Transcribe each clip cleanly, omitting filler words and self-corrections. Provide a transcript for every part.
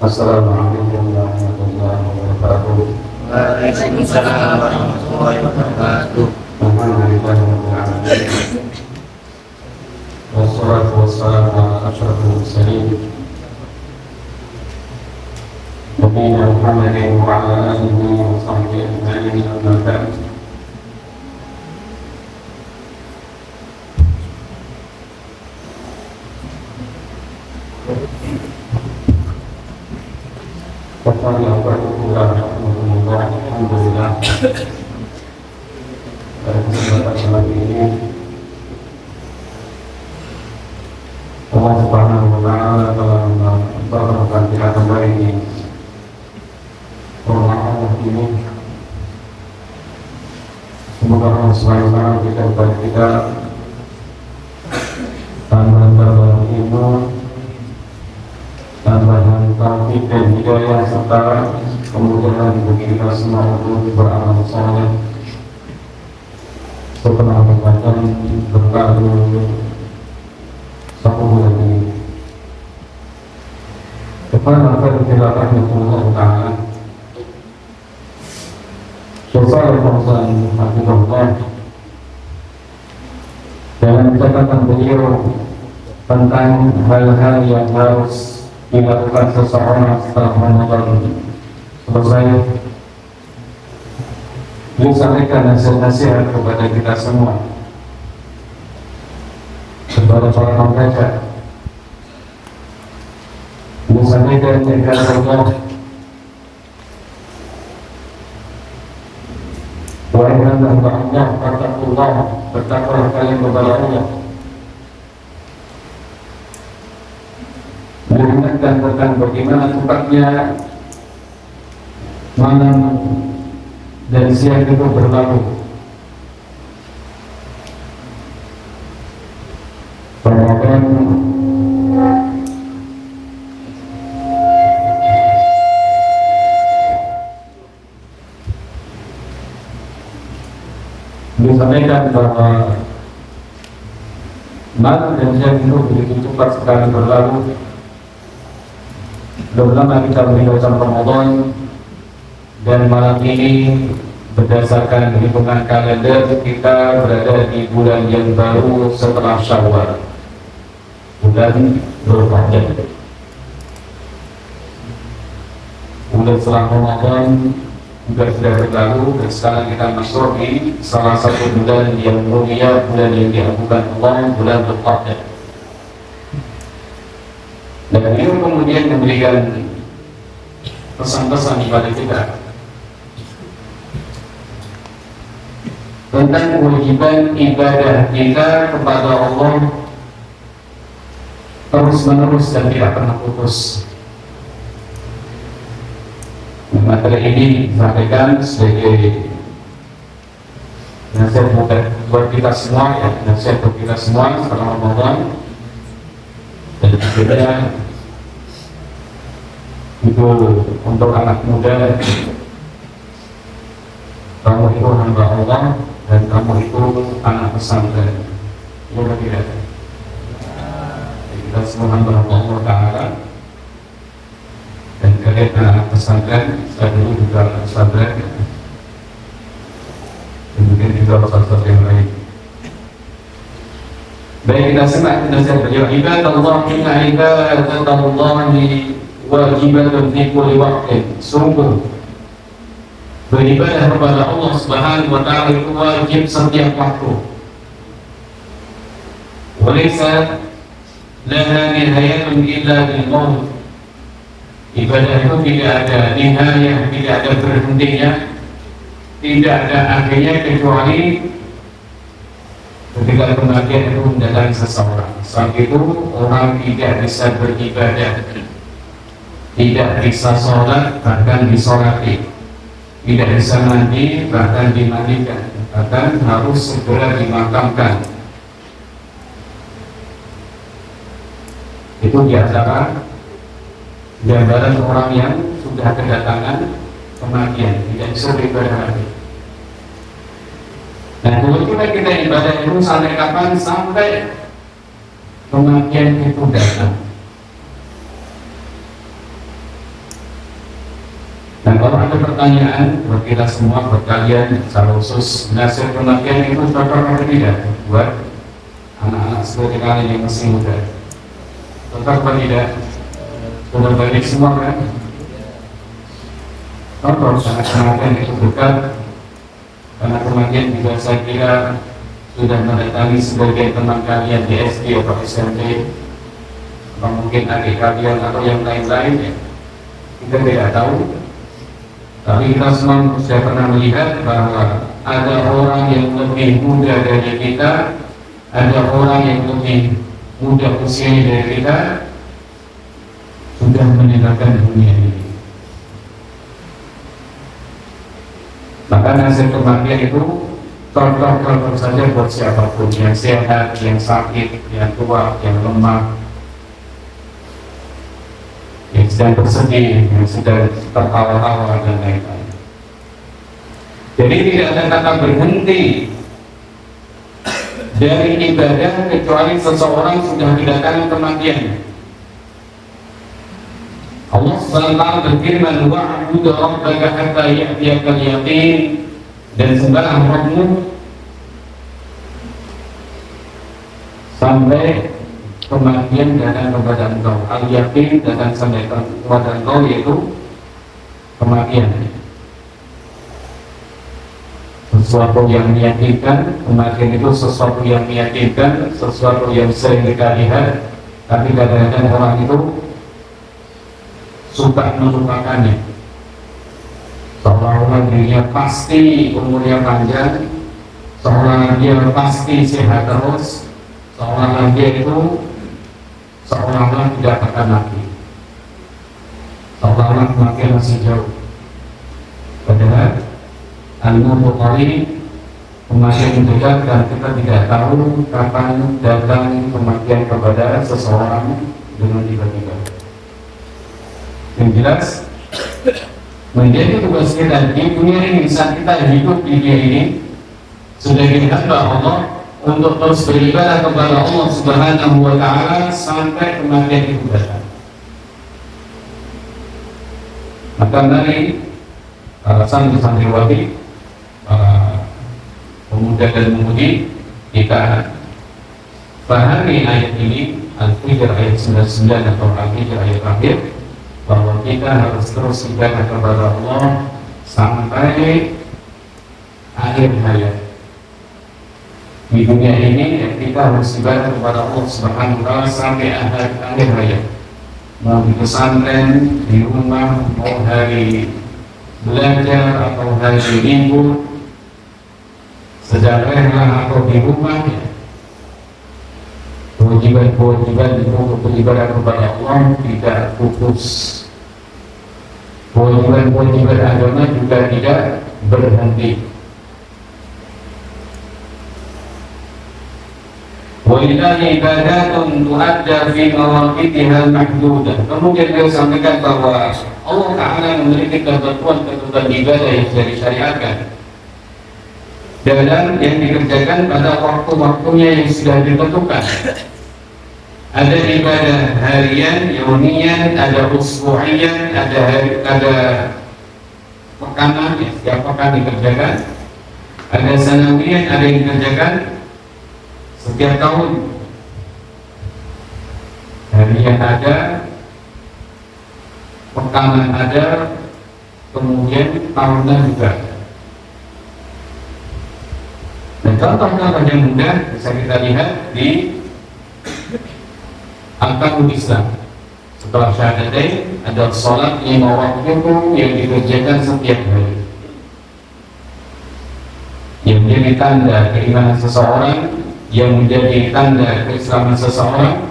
Assalamualaikum warahmatullahi wabarakatuh. Waalaikumsalam warahmatullahi wabarakatuh. Alhamdulillah rabbil alamin. Wassalatu wassalamu ala asyrafil mursalin. Nabiyina Muhammadin wa ala alihi wa sahbihi ajma'in. Amma ba'd. Alhamdulillah. Pada kesempatan kali ini Allah Subhanahu wa Ta'ala telah mempertemukan kita kembali di rumah Allah ini. Semoga Allah Subhanahu wa Ta'ala berikan kepada kita tambahan ilmu, tambahan taufik dan hidayah, serta kemudahan bagi kita semua untuk beramal saleh setelah Ramadan berlalu satu bulan ini. Kepada perjalanan Allah Ta'ala, Syaikhul Fauzan Hafizahullah dalam catatan beliau tentang hal-hal yang harus dilakukan seseorang setelah Ramadan selesai, disampaikan nasihat-nasihat kepada kita semua, kepada para pembaca, disampaikan kepada Allah, wahai hamba Allah, bertakwalah, bertakwalah kalian kepada Allah. Mengingatkan tentang bagaimana tempatnya malam dan siang itu berlalu. Ramadan disampaikan bahwa malam dan siang itu begitu cepat sekali berlalu. Belum lama kita meninggalkan Ramadan, dan malam ini berdasarkan hitungan kalender kita berada di bulan yang baru setelah Syawal, bulan Dzulhijjah. Bulan setelah Ramadan juga sudah berlalu, dan sekarang kita masuk di salah satu bulan yang mulia, bulan yang diagukan Allah, bulan Dzulhijjah. Dan ini kemudian memberikan pesan-pesan kepada kita tentang kewajiban ibadah kita kepada Allah terus menerus dan tidak pernah putus. Materi ini disampaikan sebagai nasihat buat kita semua, ya, nasihat buat kita semua setelah Ramadan, dan juga itu untuk anak muda. Kamu itu hamba Allah dan kamu itu anak pesantren. Boleh tidak? Kita semua hamba Allah Ta'ala, dan kalian anak pesantren. Saya dulu juga anak pesantren, dan mungkin juga pesantren yang lain. Baik, kita simak nasihat beliau. Ibadallah, inna ibadatallahi wajibatun fi kulli waqtin. Sungguh beribadah kepada Allah Subhanahu wa Ta'ala itu wajib setiap waktu. Walaysa laha nihayatun illa bil maut. Ibadah itu tidak ada nihayah, tidak ada berhentinya, tidak ada akhirnya, kecuali ketika kematian itu mendatangi seseorang. Saat itu orang tidak bisa beribadah, tidak bisa sholat, bahkan disolati, tidak bisa mandi, bahkan dimandikan, bahkan harus segera dimakamkan. Itu diantara gambaran orang yang sudah kedatangan kematian, tidak bisa beribadah lagi. Nah, kewajiban kita ibadah itu sampai kapan? Sampai kematian itu datang. pertanyaan buat kita semua, buat kalian secara khusus, nasihat kematian itu cocok atau tidak buat anak-anak seperti kalian yang masih muda? Cocok atau tidak? Sudah balik semua kan? Cocok, karena kematian itu dekat. Karena kematian juga saya kira sudah mendatangi sebagian teman kalian di SD atau SMP, atau mungkin adik kalian atau yang lain-lain ya. Kita tidak tahu, tapi kita semua sudah pernah melihat bahwa ada orang yang lebih muda dari kita, ada orang yang lebih muda usianya dari kita, sudah meninggalkan dunia ini. Maka nasib kematian itu cocok saja buat siapapun, yang sehat, yang sakit, yang tua, yang lemah, yang sedang bersedih, yang sedang tertawa-tawa dan lain-lain. Jadi tidak ada kata berhenti dari ibadah kecuali seseorang sudah didatangkan kematian. Allah SWT berfirman, wa'budu rabbaka hatta ya'tiyakal yaqin, dan sembahlah Rabbmu sampai kematian datang kepada engkau. Al-yaqin datang sampai kepada engkau, yaitu kematian. Sesuatu yang meyakinkan, kematian itu sesuatu yang meyakinkan, sesuatu yang sering kita lihat, tapi kadang-kadang orang itu suka melupakannya. Seolah-olah dirinya pasti umurnya panjang, seolah dia pasti sehat terus, seolah dia itu seolah-olah tidak akan mati, seolah-olah kematian masih jauh. Padahal al-mautu qarib, kematian dekat, dan kita tidak tahu kapan datang kematian kepada seseorang dengan tiba-tiba. Yang jelas menjadi tugas kita di dunia ini, saat kita hidup di dunia ini sebagai hamba Allah, untuk terus beribadah kepada Allah Subhanahu wa Ta'ala sampai kematian itu datang. Maka dari para santri-santriwati, para pemuda dan pemudi, kita pahami ayat ini, Al-Hijr ayat 99 atau Al-Hijr ayat terakhir, bahwa kita harus terus ibadah kepada Allah sampai akhir hayat. Di dunia ini kita harus ibadah kepada Allah Subhanahu wa Ta'ala sampai akhir hayat. Mau di pesantren, di rumah, mau hari belajar atau hari minggu, sedang rela atau di rumah, ya. Kewajiban itu untuk beribadah kepada Allah tidak pupus. Kewajiban agama juga tidak berhenti. Walillahi ibadatun tu'adda fi mawaqitiha mahdudah. Kemudian beliau sampaikan bahwa Allah Ta'ala memiliki ketentuan ibadah yang sudah disyariatkan dan yang dikerjakan pada waktu-waktunya yang sudah ditentukan. Ada ibadah harian, yaumiyah, ada usbu'iyah, ada pekanan, ya, setiap pekan dikerjakan. Ada sanawiyah, ada yang dikerjakan setiap tahun. Harian ada, pekanan ada, kemudian tahunan juga ada. Dan contoh-contoh yang mudah bisa kita lihat di Arkanul Islam. Setelah syahadatain ada sholat 5 waktu yang dikerjakan setiap hari, yang menjadi tanda keimanan seseorang, yang menjadi tanda keislaman seseorang.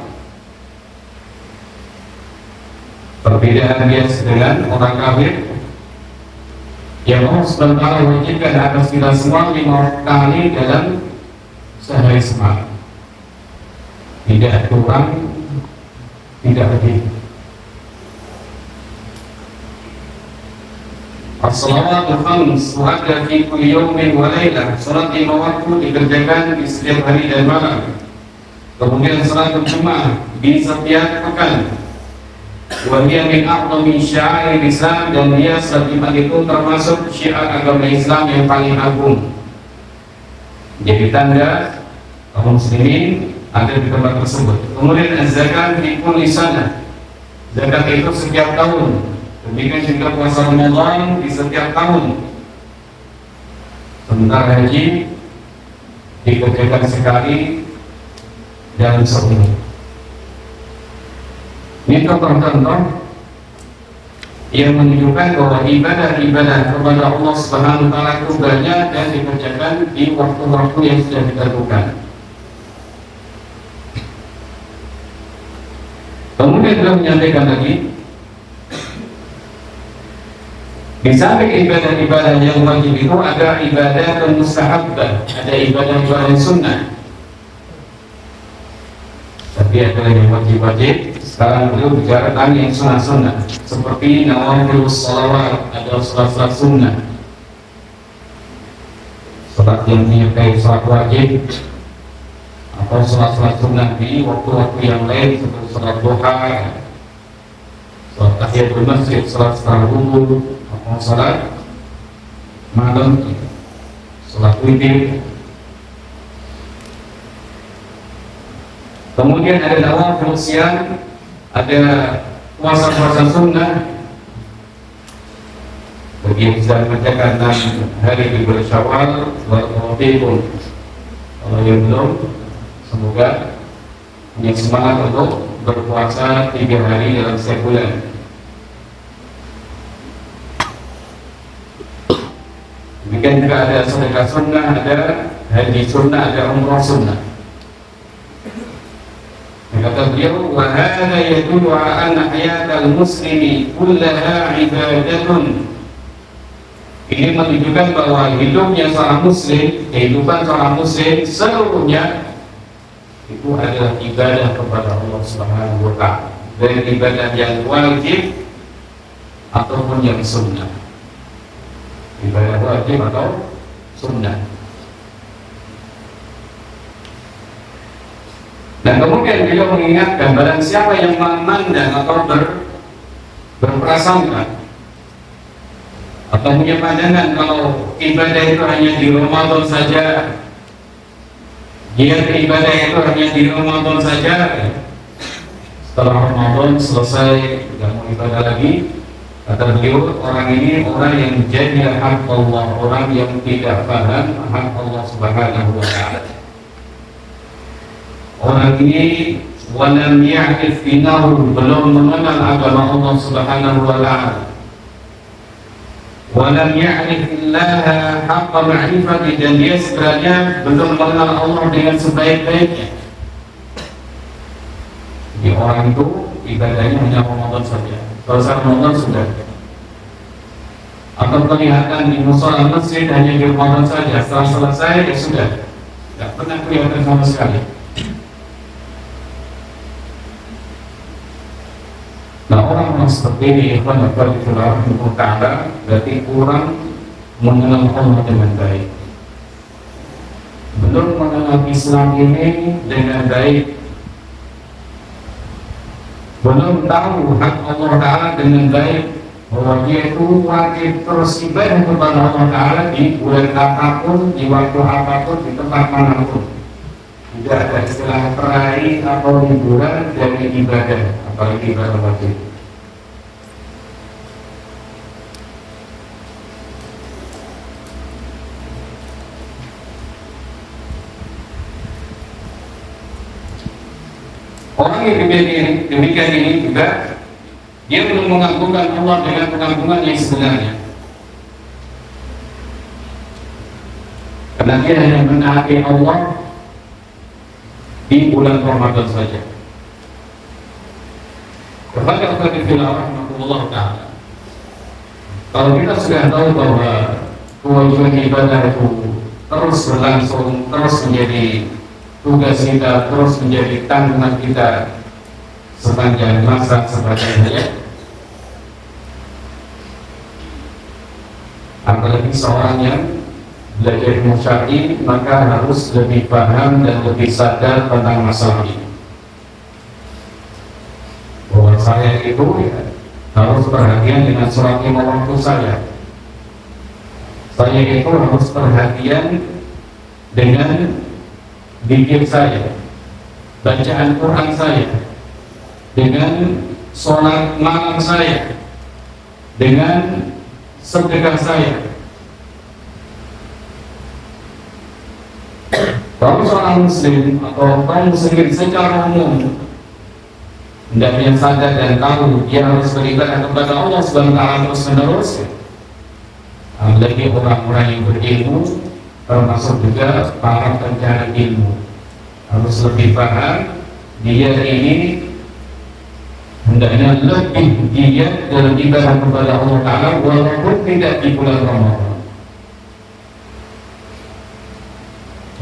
Perbedaan dia dengan orang kafir yang Allah SWT wajibkan atas kita semua 5 kali dalam sehari semalam, tidak kurang, tidak lebih. As-salawatul khams tu'adda fi kulli yawmin wa lailah. Salat 5 waktu dikerjakan di setiap hari dan malam. Kemudian salat Jumat di setiap pekan. wa hiya min a'zami syi'air Islam, dan dia setiap itu termasuk syiar agama Islam yang paling agung. Jadi tanda kaum muslimin ada di tempat tersebut. Kemudian az-zakat fi kulli sanah, zakat itu setiap tahun. Demikian juga puasa Ramadan di setiap tahun. Sementara haji dikerjakan sekali dalam setahun. Ini contoh-contoh yang menunjukkan bahwa ibadah-ibadah kepada Allah Subhanahu wa taala itu banyak dan dikerjakan di waktu-waktu yang sudah ditentukan. Kemudian beliau menyampaikan lagi, di samping ibadah-ibadah yang wajib itu ada ibadah dan mustahabbah, ada ibadah-ibadah sunnah. Tapi ada yang wajib-wajib. Sekarang beliau bicara tentang yang sunnah-sunnah, seperti nawafil sholawat, ada sholat-sholat sunnah, sholat yang menyertai sholat wajib, atau sholat-sholat sunnah di waktu-waktu yang lain seperti sholat duha, sholat tahiyatul masjid, sholat setelah wudu, atau sholat malam, sholat witir. Kemudian ada nawafil siyam, ada puasa-puasa sunnah bagi yang bisa mengerjakan 6 hari di bulan Syawal. Walaupun kalau yang belum, semoga punya semangat untuk berpuasa 3 hari dalam setiap bulan. Demikian juga ada sedekah sunnah, ada haji sunnah, ada umrah sunnah. Kata beliau, wa hadha yadullu ala anna hayatal muslimi kullaha ibadatun. Ini menunjukkan bahwa hidupnya seorang muslim, kehidupan seorang muslim seluruhnya itu adalah ibadah kepada Allah Subhanahu wa taala, dari ibadah yang wajib ataupun yang sunnah. Ibadah wajib atau sunnah. Dan kemudian beliau mengingatkan, barang siapa yang memandang atau berprasangka atau punya pandangan kalau ibadah itu hanya di Ramadan saja, dia ibadah itu hanya di Ramadan saja, setelah Ramadan selesai tidak mau ibadah lagi, kata beliau, orang ini orang yang menjadi hak Allah, orang yang tidak paham hak Allah Subhanahu wa taala. Orang ini walam ya'rif dinahu, belum mengenal agama Allah Subhanahu wa taala. Walam ya'rif illaha haqqa ma'rifati, dan dia sebenarnya belum mengenal Allah dengan sebaik-baiknya. Jadi orang itu ibadahnya hanya Ramadan saja. Kalau Ramadan sudah. Atau kelihatan di mushola masjid hanya di Ramadan saja. Setelah selesai ya sudah. Tidak pernah kelihatan sama sekali. Nah, orang-orang seperti ini, ikhwan fillah ta'ala, berarti kurang mengenal Allah dengan baik, belum mengenal Islam ini dengan baik, belum tahu hak Allah Ta'ala dengan baik, bahwa dia itu wajib terus ibadah kepada Allah Ta'ala di bulan apapun, di waktu apapun, di tempat manapun. Tidak ada istilah peraih atau liburan dari ibadah, apalagi ibadah wajib. Orang yang demikian ini juga dia belum mengagungkan Allah dengan pengagungan yang sebenarnya, karena dia hanya menaati Allah di bulan Ramadan saja. Kepada Allah Ta'ala, kalau kita sudah tahu bahwa kewajiban ibadah itu terus berlangsung, terus menjadi tugas kita, terus menjadi tanggungan kita sepanjang masa sepanjang hayat, apalagi seorang yang belajar ilmu syar'i, maka harus lebih paham dan lebih sadar tentang masalah ini, bahwa saya itu ya harus perhatian dengan sholat lima waktu saya itu harus perhatian dengan zikir saya, bacaan Quran saya, dengan sholat malam saya, dengan sedekah saya. Kalau seorang muslim atau kaum muslimin secara umum hendaknya sadar dan tahu dia harus beribadah kepada Allah Subhanahu wa taala terus menerus. Apalagi orang-orang yang berilmu, termasuk juga para pencari ilmu, harus lebih paham dia ini hendaknya lebih giat dalam ibadah kepada Allah Taala walaupun tidak di bulan Ramadan.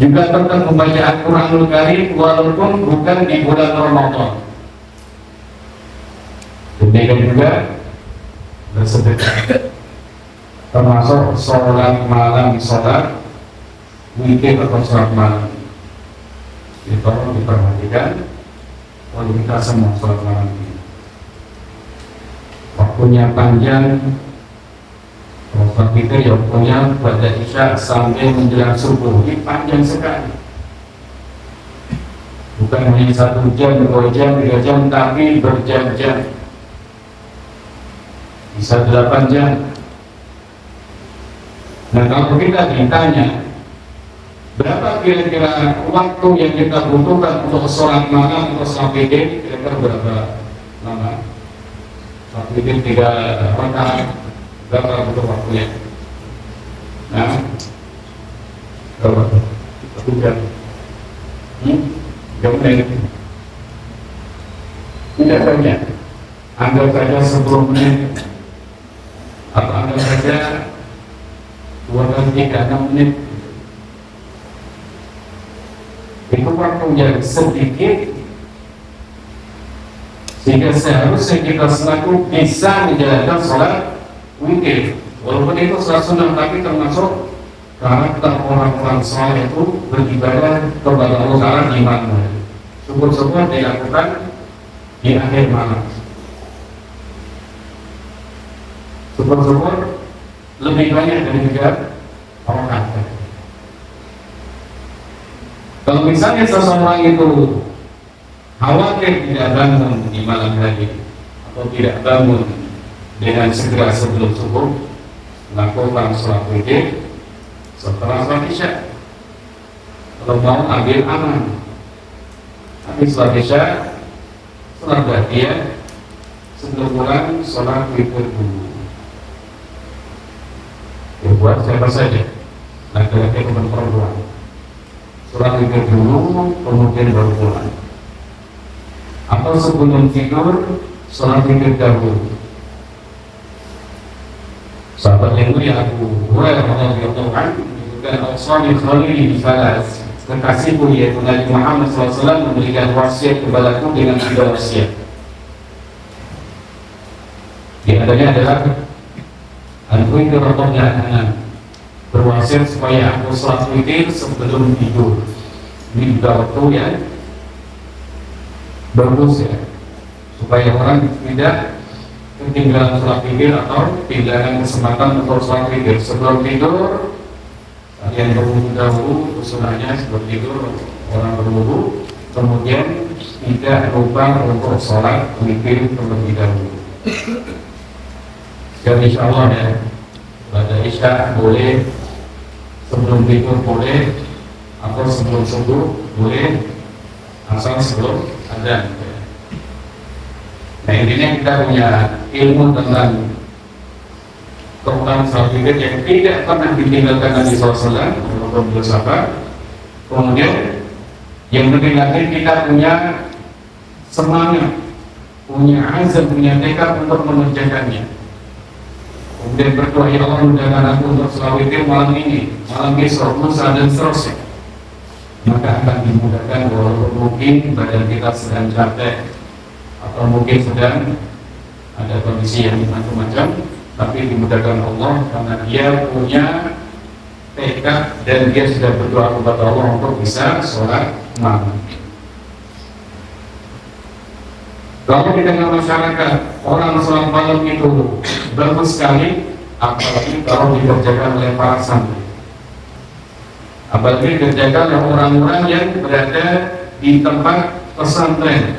Juga tentang membaca Al-Quranul Karim walaupun bukan di bulan Ramadan. Demikian juga bersedekah, termasuk sholat malam, sholat witir atau sholat malam. Itu diperhatikan oleh kita semua sholat malam ini. Waktunya panjang. Sholat kita ya waktunya pada isya sampai menjelang subuh, ini panjang sekali. Bukan hanya 1 jam, 2 jam, 3 jam, tapi berjam-jam. Bisa 8 jam. Nah kalau kita ditanya berapa kira-kira waktu yang kita butuhkan untuk sholat malam atau sholat witir, kira-kira berapa lama? Sholat witir 3 rakaat, berapa butuh waktunya? Nah, berapa? 1 jam. Jam menit. Tidak banyak. Anggap saja 10 menit, atau anggap saja 2 kali 3, 6 menit. Itu waktu yang sedikit, sehingga seharusnya kita selaku bisa menjalankan sholat witir. Walaupun itu sholat sunnah, tapi termasuk karakter orang-orang soleh itu beribadah kepada Allah Ta'ala di malam. Syukur-syukur dilakukan di akhir malam. Syukur-syukur lebih banyak dari 3 orang. Kalau misalnya seseorang itu khawatir tidak bangun di malam hari atau tidak bangun dengan segera sebelum subuh, lakukan sholat witir setelah sholat isya. Kalau mau ambil aman, habis sholat isya, sholat ba'diyah, sebelum pulang sholat witir dulu. Ya buat siapa saja, laki-laki atau perempuan, sholat witir dulu, kemudian baru pulang. Atau sebelum tidur, sholat witir dahulu. Sahabat yang mulia Abu Hurairah radhiyallahu anhu dan Al-Sani Khalili Falas, kekasihku yaitu Nabi Muhammad SAW memberikan wasiat kepadaku dengan 3 wasiat. Di antaranya adalah al-witir atau berwasiat supaya aku sholat witir sebelum tidur. Ini juga waktu yang bagus ya, supaya orang tidak ketinggalan sholat witir atau ketinggalan kesempatan untuk sholat witir. Sebelum tidur kalian berwudu dahulu, usulannya sebelum tidur orang berwudu, kemudian tidak lupa untuk sholat witir terlebih dahulu. Dan insya Allah ya, pada isya boleh, sebelum tidur boleh, atau sebelum subuh boleh, asal sebelum adzan. Nah intinya kita punya ilmu tentang keutamaan sholat witir yang tidak pernah ditinggalkan Nabi SAW untuk bersahabat. Kemudian yang penting lagi kita punya semangat, punya azam, punya tekad untuk mengerjakannya. Kemudian berdoa, ya Allah mudahkan aku untuk sholat witir malam ini, malam besok, lusa dan seterusnya. Maka akan dimudahkan walaupun mungkin badan kita sedang capek atau mungkin sedang ada kondisi yang macam-macam, tapi dimudahkan Allah karena dia punya tekad dan dia sudah berdoa kepada Allah untuk bisa sholat malam. Kalau di tengah masyarakat orang sholat malam itu bagus sekali, apalagi kalau dikerjakan oleh para santri, apalagi dikerjakan oleh orang-orang yang berada di tempat pesantren.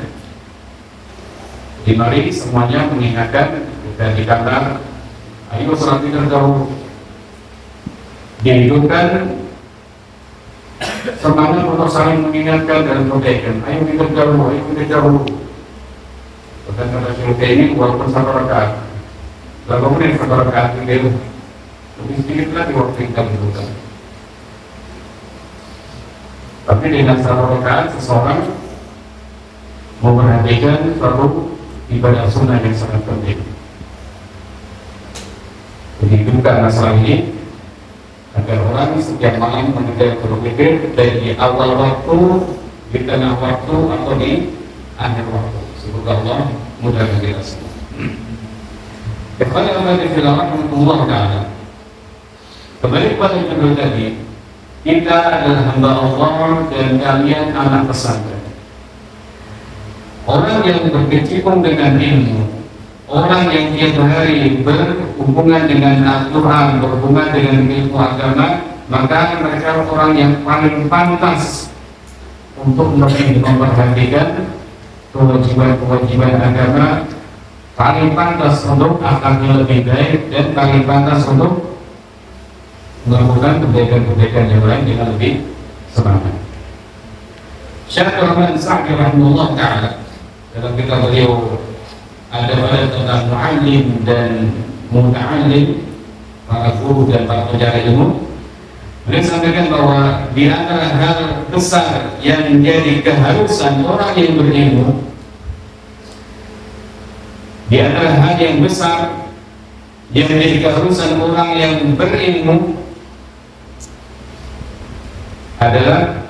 Di mari semuanya mengingatkan kita di kamar, ayo sholat witir dahulu, dihidupkan semangat untuk saling mengingatkan dan perbaikan. Ayo witir dahulu, ayo witir dahulu. Bahkan kata Syekh ini walaupun 1 rakaat, berapa menit 1 rakaat itu lebih sedikit lagi waktu kita butuhkan. Tapi dengan 1 rakaat seseorang memperhatikan suatu ibadah sunnah yang sangat penting. Jadi bukan masalah ini agar orang setiap malam mendengar berpikir dari awal waktu, di tengah waktu, atau di akhir waktu. Semoga Allah mudah bagi kita semua. Kepada Allah Rahmatullah Ta'ala, kembali kepada judul tadi, kita adalah hamba Allah dan kalian anak pesantren. Orang yang berkecimpung dengan ilmu, orang yang tiap hari berhubungan dengan Al-Quran, berhubungan dengan ilmu agama, maka mereka orang yang paling pantas untuk lebih memperhatikan kewajiban-kewajiban agama, paling pantas untuk akhlaknya lebih baik, dan paling pantas untuk melakukan kebaikan-kebaikan yang lain dengan lebih semangat. Syekh Rahman Sa'di rahimahullah ta'ala dalam kitab beliau ada tentang mu'allim dan muta'allim, para guru dan para pencari ilmu. Beliau sampaikan bahwa di antara hal besar yang menjadi keharusan orang yang berilmu, di antara hal yang besar yang menjadi keharusan orang yang berilmu adalah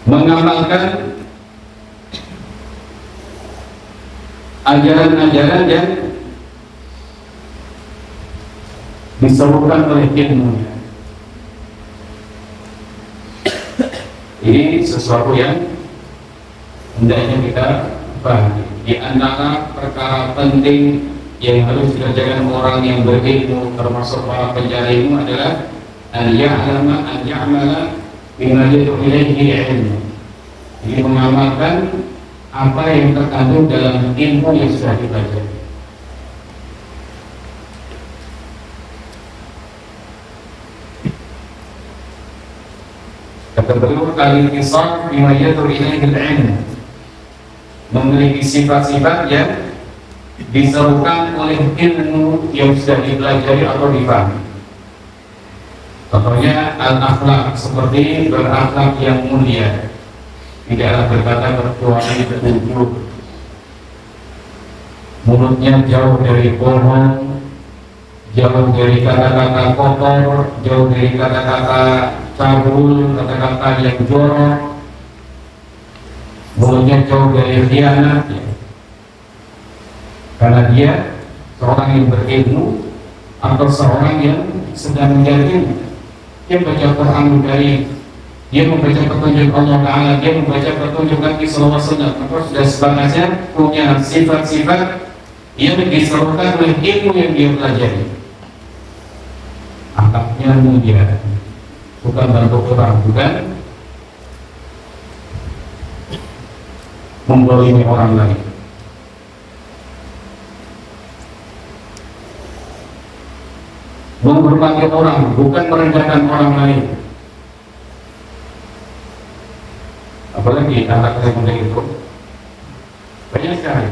mengamalkan ajaran-ajaran yang diserukan oleh ilmunya. Ini sesuatu yang hendaknya kita pahami. Di antara perkara penting yang harus dikerjakan orang yang berilmu, termasuk para pencari ilmu, adalah an ya'mala bima yad'u ilaihi ilmu. Jadi mengamalkan apa yang terkandung dalam ilmu yang sudah dipelajari. Kata beliau, al-intisar bima yad'u ilaihi ilmu, memiliki sifat-sifat yang diserukan oleh ilmu yang sudah dipelajari atau dipahami. Contohnya al-akhlak, seperti berakhlak yang mulia, tidaklah berkata kecuali jujur, mulutnya jauh dari bohong, jauh dari kata-kata kotor, jauh dari kata-kata cabul, kata-kata yang jorok, mulutnya jauh dari khianat, karena dia seorang yang berilmu atau seorang yang sedang mencari ilmu. Dia membaca Quran dari, dia membaca petunjuk Allah Ta'ala, dia membaca petunjuk Nabi Sallallahu Alaihi Wasallam, maka sudah sepantasnya punya sifat-sifat yang diserukan oleh ilmu yang dia pelajari. Akhlaknya mulia, bukan bentuk orang, bukan membolimi orang lain. Menghormati orang, bukan merendahkan orang lain. Apalagi anak muda itu banyak sekali.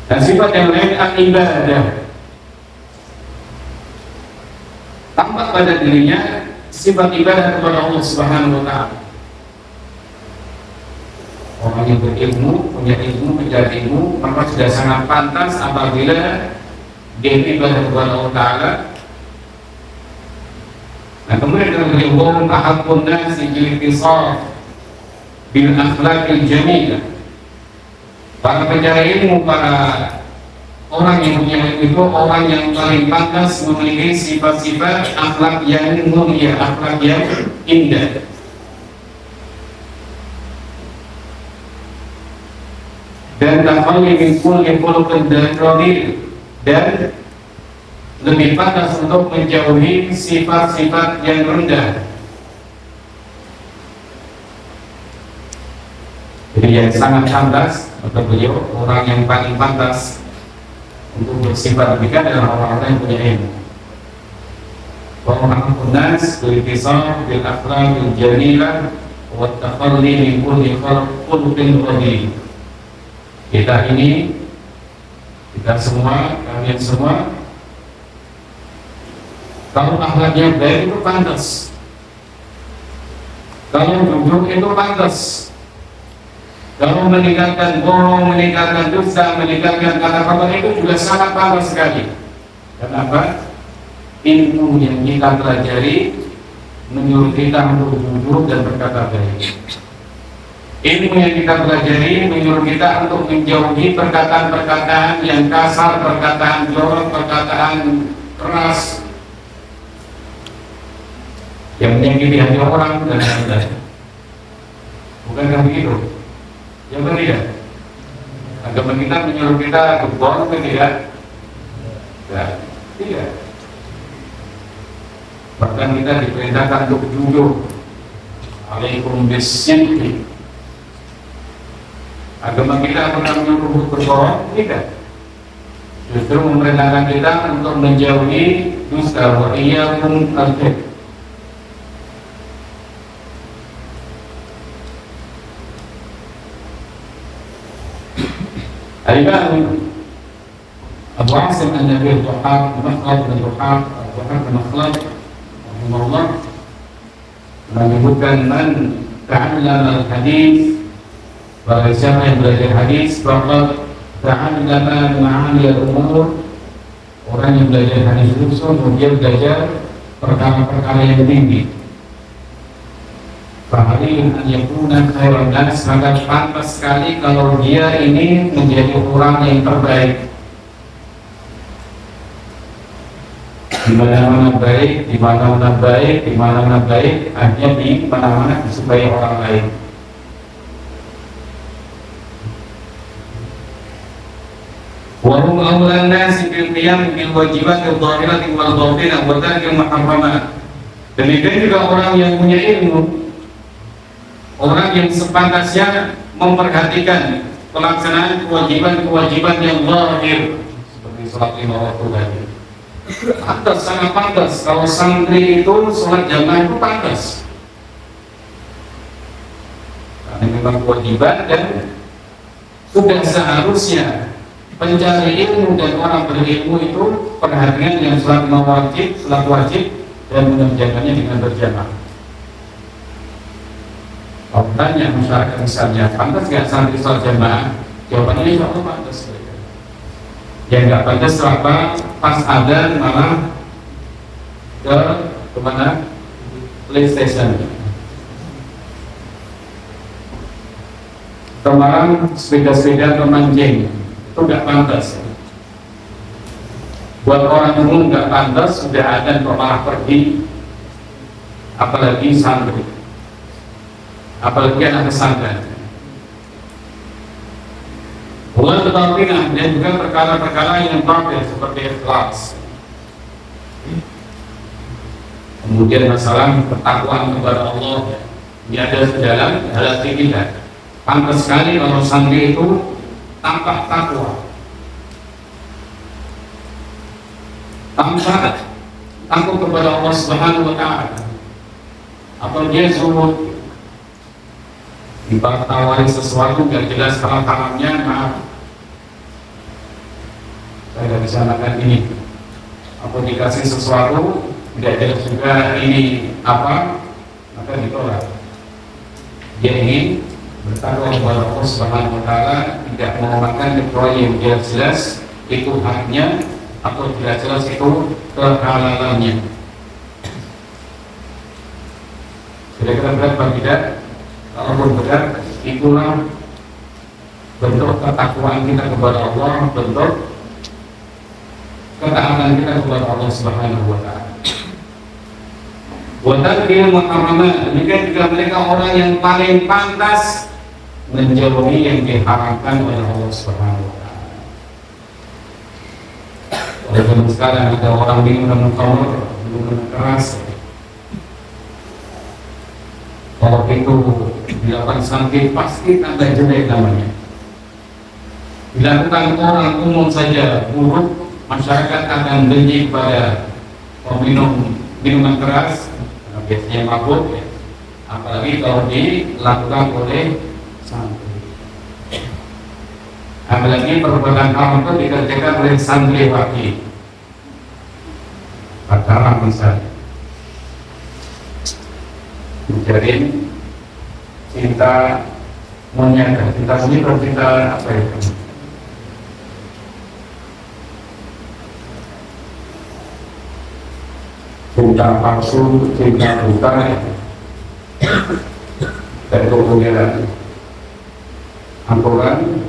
Dan sifat yang lain ibadah, tampak pada dirinya sifat ibadah kepada Allah Subhanahu wa Ta'ala. Orang yang berilmu, punya ilmu, mencari ilmu, maka sudah sangat pantas apabila dia ibadah kepada Allah Ta'ala. Nah, kemudian dalam beliau ahabbun nasi bil ittisaf bil akhlaqil jamilah, para pencari ilmu, para Orang yang punya ilmu itu orang yang paling pantas memiliki sifat-sifat akhlak yang mulia, akhlak yang indah. Dan takhalli min kulli khuluqin dhalil, dan lebih pantas untuk menjauhi sifat-sifat yang rendah. Jadi yang sangat pantas untuk beliau, orang yang paling pantas untuk bersifat demikian adalah orang-orang yang punya ilmu. Wa muhammadun nas bil ittisam bil akhlaqil jamilah wa takhalli min kulli khuluqin dhalil. Kita ini, kita semua, kalian semua, kalau akhlaknya baik itu pantas, kalau jujur itu pantas, kalau meninggalkan bohong, meninggalkan dusta, meninggalkan kata-kata itu juga sangat pantas sekali. Kenapa? Ilmu yang kita pelajari menyuruh kita untuk jujur dan berkata baik. Ilmu yang kita pelajari menyuruh kita untuk menjauhi perkataan-perkataan yang kasar, perkataan jorok, perkataan keras yang menyakiti hati orang dan lain-lain. Bukankah begitu? Ya benar tidak? Agama kita menyuruh kita berbohong atau tidak? Tidak. Bahkan kita diperintahkan untuk jujur. Alaikum bisidqi. Agama kita pernah menyuruh berbohong? Tidak. Justru memerintahkan kita untuk menjauhi dusta. Wa iyyakum al-kadhib. Al-Imam Abu Asim An-Nabi Al-Duhaq Makhlad bin Duhaq Al-Duhaq bin Makhlad rahimahullah menyebutkan man ta'allama al-hadis, bagi siapa yang belajar hadis faqad ta'allama ma'ani al-umur, orang yang belajar hadis itu dia belajar perkara-perkara yang tinggi. Fahaliin an yakuna khairan nas, maka pantas sekali kalau dia ini menjadi orang yang terbaik. Di mana-mana baik, di mana-mana baik, di mana-mana baik, hanya di mana-mana disukai orang lain. Wa hum awlan nasi bil qiyam bil wajibat adh-dhahirati wal batinah wa tarkil muharramat. Demikian juga orang yang punya ilmu, orang yang sepantasnya memperhatikan pelaksanaan kewajiban-kewajiban yang zahir seperti sholat lima waktu tadi. Pantas, sangat pantas. Kalau santri itu sholat jamaah itu pantas, karena memang kewajiban dan sudah seharusnya pencari ilmu dan orang berilmu itu perhatian yang sholat wajib dan mengerjakannya dengan berjamaah. Kalau tanya masyarakat misalnya, pantas nggak santri sholat jamaah? Jawabannya insya Allah pantas. Yang nggak pantas apa? Pas adzan malah kemana? PlayStation. Kemarin sepeda-sepeda memancing, itu nggak pantas. Buat orang umum nggak pantas, sudah ada kok malah pergi, apalagi santri. Apalagi anak pesantren. Bukan kepentingan dan juga perkara-perkara yang batil seperti ikhlas. Kemudian masalah ketakwaan kepada Allah, ini ada dalam hati kita. Pantas sekali kalau santri itu tampak takwa, tampak takut kepada Allah Subhanahu wa Ta'ala. Atau dia zuhud, ditawari sesuatu gak jelas haram-haramnya, maaf, saya gak bisa makan ini. Atau dikasih sesuatu gak jelas juga ini apa, maka ditolak. Dia ingin bertakwa kepada Allah Subhanahu wa Ta'ala, tidak mau makan kecuali yang jelas-jelas itu haknya atau jelas-jelas itu kehalalannya. Kira-kira berat apa tidak? Kalau benar, itulah bentuk ketakwaan kita kepada Allah, bentuk ketaatan kita kepada Allah Subhanahu wa taala. Wa tarkil muharramat, demikian juga mereka orang yang paling pantas menjauhi yang diharamkan oleh Allah Subhanahu wa taala. Walaupun sekarang ada orang minum khamr, minum keras, kalau itu dilakukan sampai pasti tambah jelek namanya. Dilakukan orang umum saja buruk, masyarakat akan benci kepada peminum minuman keras, biasanya mabuk ya. Apalagi kalau dilakukan oleh santri. Apalagi perbuatan haram itu dikerjakan oleh santriwati, pacaran misalnya, menjalin cinta monyet, cinta monyet atau cinta apa itu? Cinta palsu, cinta buta, dan kemudian ampuran.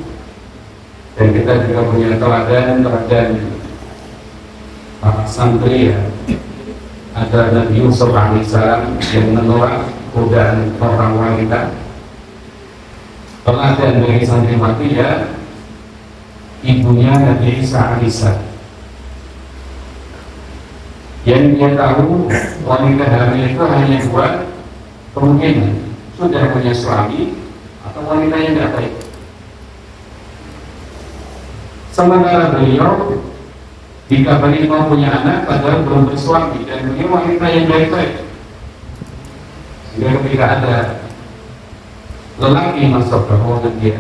Dan kita juga punya teladan para santri ya. Ada Nabi Yusuf alaihissalam yang menolak godaan orang wanita. Teladan bagi santriwati ya, ibunya Nabi Isa alaihissalam. Yang dia tahu wanita hamil itu hanya dua kemungkinan, sudah punya suami atau wanita yang tidak baik. Sementara beliau dikabari mau punya anak padahal belum bersuami dan beliau wanita yang baik-baik. Sehingga ketika ada lelaki masuk ke rumah dia,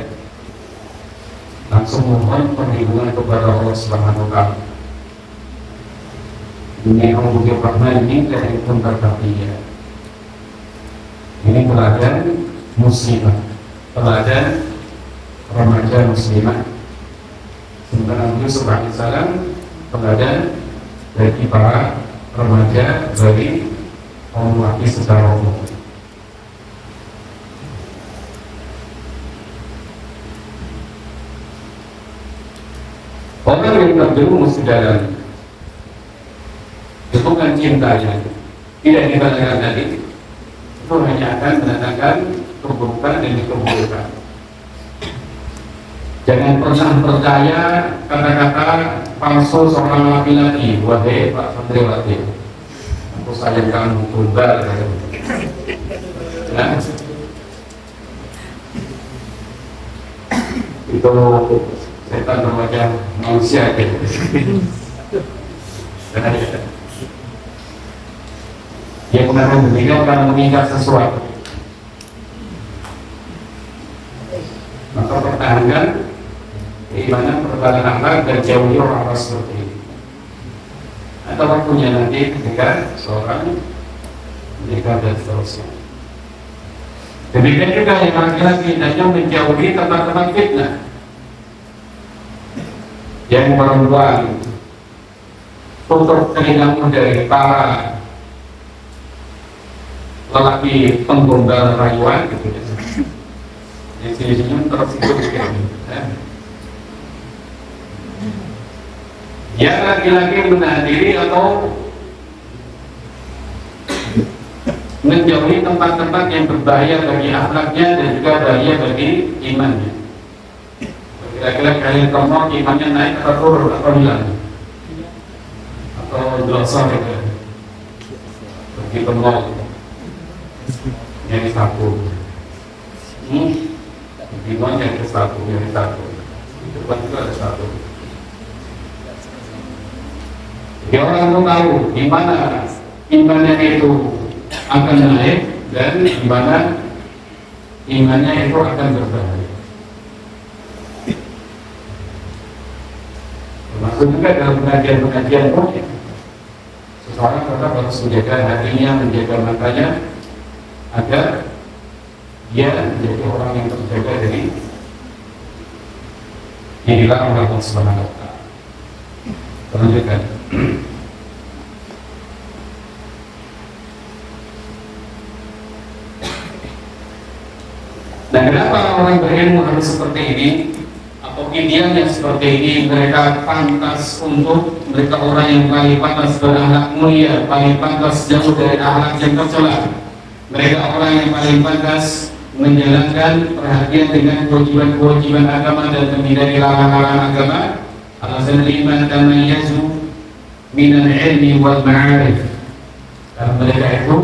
langsung mohon perlindungan kepada Allah Subhanahu wa taala. Ini Alhamdulillah Rahman ini dari pun tertapinya. Ini teladan muslimah, teladan remaja muslimah. Sementara Yusuf alaihissalam teladan bagi para remaja dari kaum laki secara umum. Orang yang terjerumus di dalam bukan cintanya, tidak dikatakan tadi, itu hanya akan mendatangkan keburukan dan keburukan. Jangan pernah percaya kata-kata palsu seorang laki-laki. Wahai Pak Santriwati, aku sayang kamu tunggal ya. Itu setan berwajah manusia gitu. Dia benar benar akan mengingat sesuatu, maka pertahankan keimanan, pertahanan akhlak dan jauhi orang-orang seperti ini. Ada waktunya nanti ketika seorang menikah dan seterusnya. Demikian juga yang laki-laki hendaknya menjauhi tempat-tempat fitnah, yang perempuan tutup telingamu dari para lelaki penggombal rayuan gitu ya. Di sini terus itu ya. Ya laki-laki menahan diri atau menjauhi tempat-tempat yang berbahaya bagi akhlaknya dan juga bahaya bagi imannya. Kira-kira kalian kemau imannya naik atau turun atau hilang atau glosor gitu. Pergi ke mall nyari sapu, di mall nyari sapu, di depan juga ada sapu. Jadi orang itu tahu di mana imannya itu akan naik dan di mana imannya itu akan berbahaya. Termasuk juga dalam pengajian-pengajian rutin, seseorang tetap harus menjaga hatinya, menjaga matanya, agar dia menjadi orang yang terjaga dari yang dilarang oleh Allah Subhanahu wa taala. Lanjutkan. Dan kenapa orang berilmu harus seperti ini? Atau ideal yang seperti ini, mereka pantas untuk, mereka orang yang paling pantas berakhlak mulia, paling pantas jauh dari akhlak yang tercela. Mereka orang yang paling pantas menjalankan perhatian dengan kewajiban-kewajiban agama dan menghindari larangan-larangan agama. Alasan iman tamayyazu minal ilmi wal ma'arif, karena mereka itu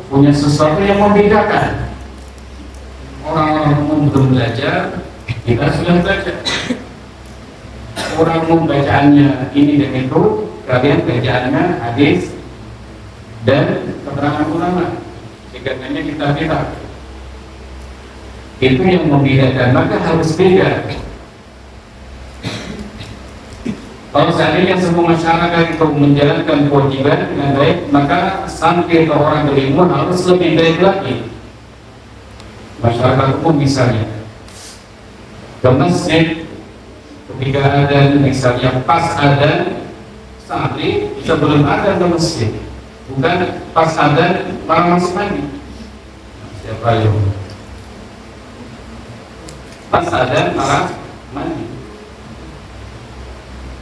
punya sesuatu yang membedakan. Orang-orang umum belum belajar, kita sudah belajar. Orang umum bacaannya ini dan itu, kalian bacaannya hadis dan keterangan ulama, singkatannya kitab-kitab. Itu yang membedakan, maka harus beda. Kalau seandainya semua masyarakat itu menjalankan kewajiban dengan baik, maka sampai ke orang berilmu harus lebih baik lagi. Masyarakat umum misalnya ke masjid, ketika ada misalnya pas ada santri sebelum ada ke masjid, bukan pas ada malah masuk mandi. Siapa yang pas ada malah mandi?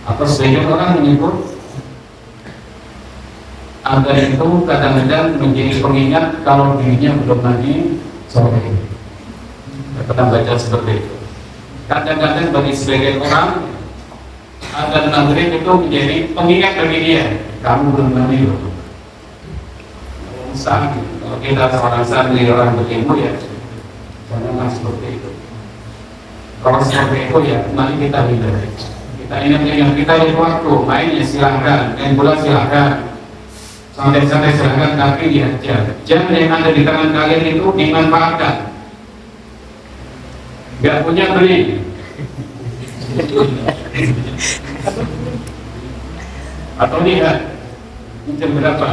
Atau sebagian orang menyebut agar itu kadang-kadang menjadi pengingat kalau dirinya belum mandi sore. Kita baca seperti itu. Kadang-kadang bagi sebagian orang adzan maghrib itu menjadi pengingat bagi dia, kamu belum mandi loh. Kalau kita seorang santri, orang berilmu ya jangan seperti itu. Kalau seperti itu ya mari kita hindari. Kita ingat-ingat, kita lihat waktu mainnya silahkan, main bola silahkan, santai-santai silahkan, tapi lihat jam yang ada di tangan kalian itu dimanfaatkan. Gak punya beli. Atau lihat jam berapa.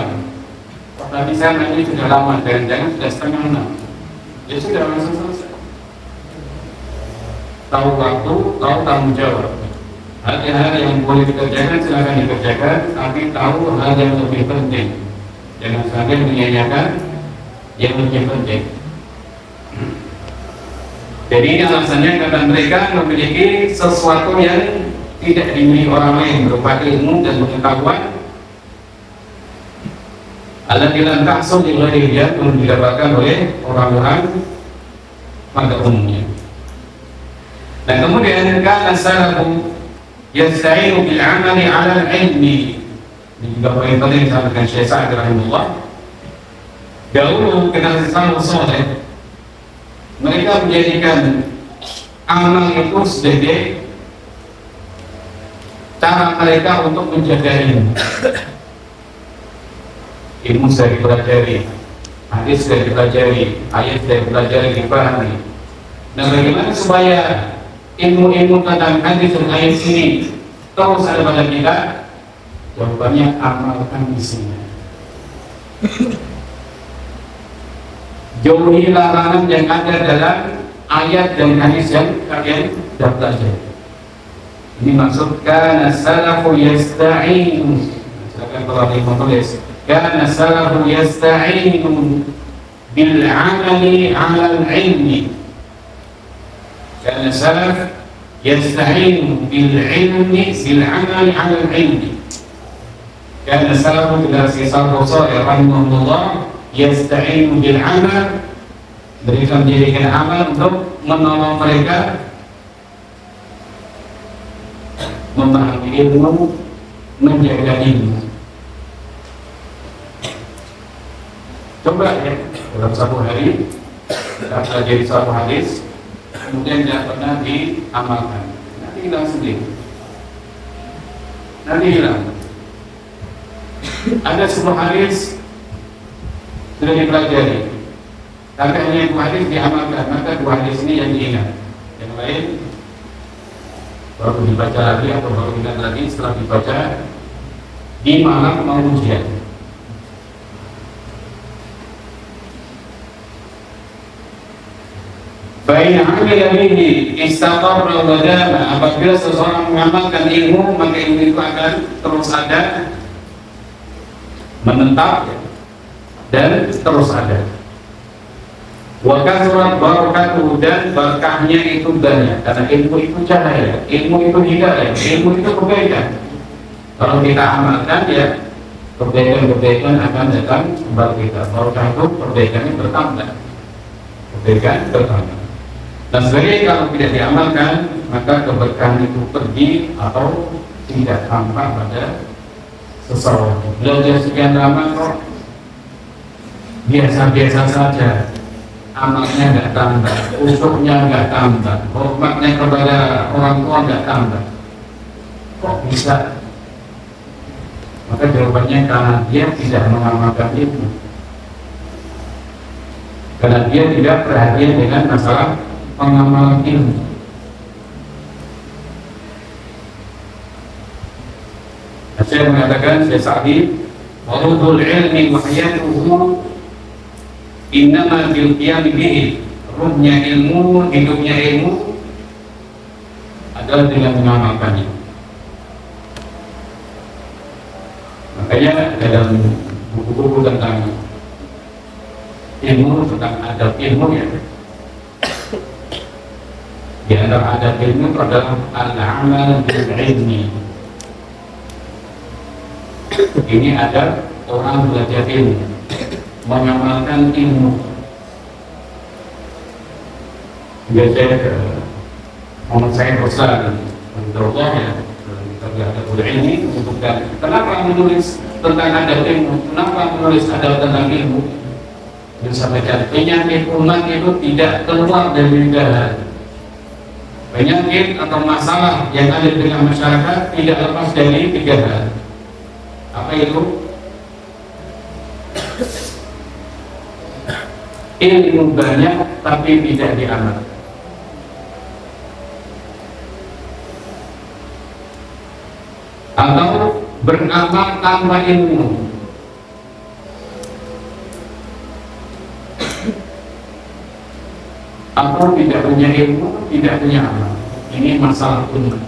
Tadi saya nanya sudah lama, jangan sudah 5:30. Ya sudah langsung selesai. Tahu waktu, tahu tanggung jawab. Hal-hal yang boleh dikerjakan silakan dikerjakan, tapi tahu hal yang lebih penting. Jangan sampai menyanyiakan yang lebih penting. Jadi ini alasannya karena mereka memiliki sesuatu yang tidak dimiliki orang lain berupa ilmu dan pengetahuan. Alhamdulillah tahsul di dia belum didapatkan oleh orang-orang pada umumnya. Dan kemudian karena salafu yasta'inu bil 'amali 'ala al-'ilmi. Ini juga poin penting disampaikan Syekh Sa'di rahimahullah. Dahulu generasi salafus saleh mereka menjadikan amal itu sebagai cara mereka untuk menjaga ilmu. Ilmu sudah dipelajari, hadis sudah dipelajari, ayat sudah dipelajari, dipahami. Nah, bagaimana supaya ilmu-ilmu tentang hadis dan ayat ini terus ada pada kita? Jawabannya amalkan isinya. Jauhi larangan yang ada dalam ayat dan hadis yang kalian sudah pelajari. Ini maksud kana salafu yasta'inu. Silakan kalau ada yang menulis. Kana salafu yasta'inu bil 'amali 'ala al-'ilmi. Kana salaf yasta'inu bil 'ilmi bil 'amali 'ala al-'ilmi. Kana salafu generasi salafus saleh rahimahullah yasta'inu bil 'amal, mereka menjadikan amal untuk menolong mereka memahami ilmu, menjaga ilmu. Coba ya, dalam satu hari kita pelajari satu hadis, kemudian tidak pernah diamalkan, nanti hilang sendiri. Nanti hilang. Ada sebuah hadis sudah dipelajari, tapi hanya dua hadis diamalkan, maka dua hadis ini yang diingat, yang lain baru dibaca lagi atau baru ingat lagi setelah dibaca di malam mau ujian. Fa'in 'amila bihi istaqarra wa dama. Apabila seseorang mengamalkan ilmu, maka ilmu itu akan terus ada, menetap dan terus ada. Wa kasurat barakatuhu, dan berkahnya itu banyak, karena ilmu itu cahaya, ilmu itu hidayah, ilmu itu kebaikan. Kalau kita amalkan ya kebaikan-kebaikan akan datang kepada kita. Barakah itu kebaikannya bertambah, kebaikan bertambah. Dan sebaliknya kalau tidak diamalkan, maka keberkahan itu pergi atau tidak tampak pada seseorang. Belajar sekian lama kok biasa-biasa saja, amalnya nggak tambah, usuknya nggak tambah, hormatnya kepada orang tua nggak tambah. Kok bisa? Maka jawabannya karena dia tidak mengamalkan ilmu, karena dia tidak perhatian dengan masalah pengamalan ilmu. Saya mengatakan, saya Sa'di, warudul ilmi wahyatuhu innama bil qiyam bihi. Ruhnya ilmu, hidupnya ilmu adalah dengan mengamalkannya. Makanya dalam buku-buku tentang ilmu, tentang adab ilmu ya, di antara adab ilmu adalah al-amal bil ilmi. Ini ada orang belajar ilmu, mengamalkan ilmu. Biasanya Muhammad Said Rasul Allah ya, ada ilmu untuk kenapa menulis tentang adab ilmu, kenapa menulis adab tentang ilmu. Disampaikan penyakit umat itu tidak keluar dari lidah. Penyakit atau masalah yang ada di tengah masyarakat tidak lepas dari 3 hal. Apa itu? Ilmu banyak tapi tidak diamalkan, atau beramal tanpa ilmu. Atau tidak punya ilmu, tidak punya amal. Ini masalah umat.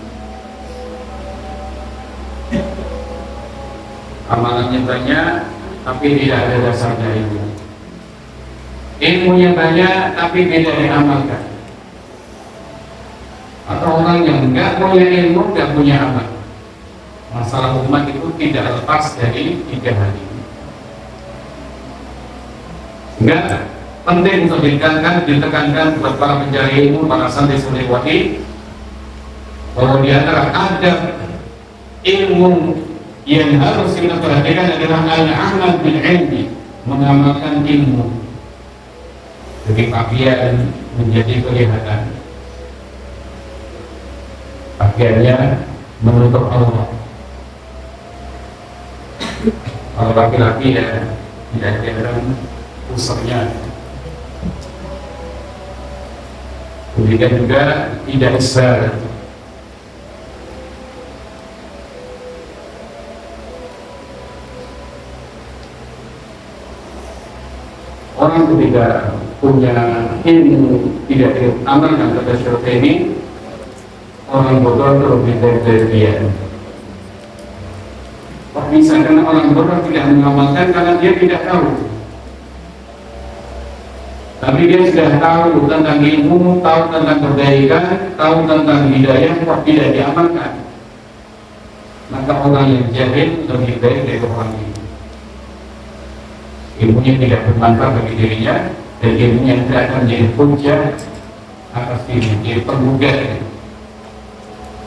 Amalannya banyak tapi tidak ada dasarnya ilmu. Ilmunya banyak tapi tidak diamalkan. Atau orang yang enggak punya ilmu, enggak punya amal. Masalah umat itu tidak lepas dari 3 hal ini. Enggak penting untuk ditekankan buat para pencari ilmu, para santri santriwati, bahwa di antara adab ilmu yang harus kita perhatikan adalah al-amal bil ilmi, mengamalkan ilmu. Jadi pakaian menjadi kelihatan, pakaiannya menutup aurat. Kalau laki-laki ya tidak kelihatan pusarnya. Kemudian juga tidak besar. Orang ketika punya ilmu tidak diamalkan kata Syekh ini, orang bodoh itu lebih dari dia. Kok bisa? Karena orang bodoh tidak mengamalkan karena dia tidak tahu. Tapi dia sudah tahu tentang ilmu, tahu tentang kebaikan, tahu tentang hidayah, kok tidak diamalkan. Maka orang yang jahil lebih baik dari orang ini. Ilmunya tidak bermanfaat bagi dirinya, dan ilmunya tidak akan menjadi hujah atas diri, jadi penggugat.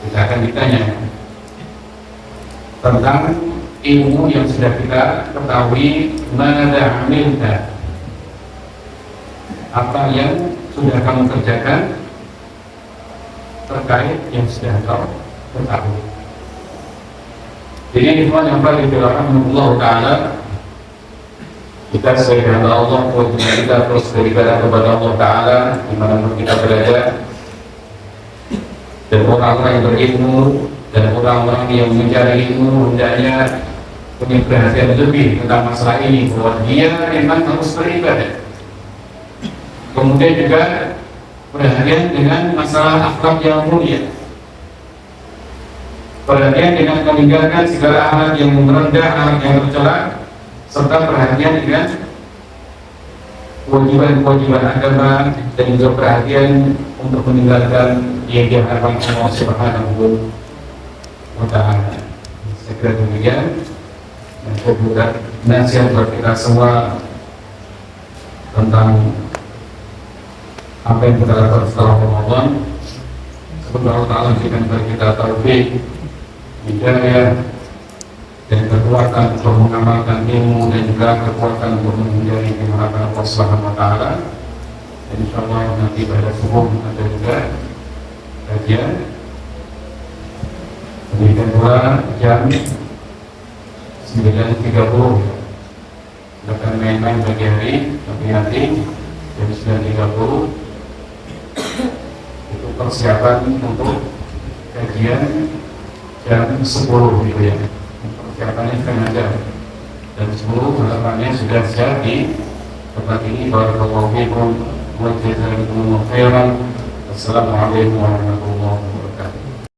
Kita akan ditanya tentang ilmu yang sudah kita ketahui, mana amilta, apa yang sudah kamu kerjakan terkait yang sudah kau ketahui. Jadi ikhwan yang paling dirahmati Ta'ala, kita sesuai dengan Allah, kewajiban kita terus beribadah kepada Allah Ta'ala dimanapun kita berada. Dan orang-orang yang berilmu dan orang-orang yang mencari ilmu hendaknya punya perhatian lebih tentang masalah ini, bahwa dia memang harus beribadah. Kemudian juga perhatian dengan masalah akhlak yang mulia, perhatian dengan meninggalkan segala hal yang merendah, hal yang tercela, serta perhatian dengan kewajiban-kewajiban agama dan juga perhatian untuk meninggalkan yang diharapkan Allah Subhanahu wa Ta'ala. Saya kira demikian. Dan juga nasihat buat kita semua tentang apa yang kita lakukan setelah Ramadan. Semoga Allah Ta'ala berikan kepada kita taufik, hidayah, dan kekuatan untuk mengamalkan ilmu dan juga kekuatan untuk menghindari kemarahan Allah Subhanahu wa Ta'ala. Dan insyaallah nanti pada subuh ada juga kajian. Demikian pula jam 9.30 silakan main-main pagi hari, tapi nanti jam 9.30 itu persiapan untuk kajian jam 10 gitu ya. Persiapannya setengah jam dan 10 halamannya sudah siap di tempat ini. Barakallahu fiikum wa jazakumullahu khairan. Assalamualaikum warahmatullahi wabarakatuh.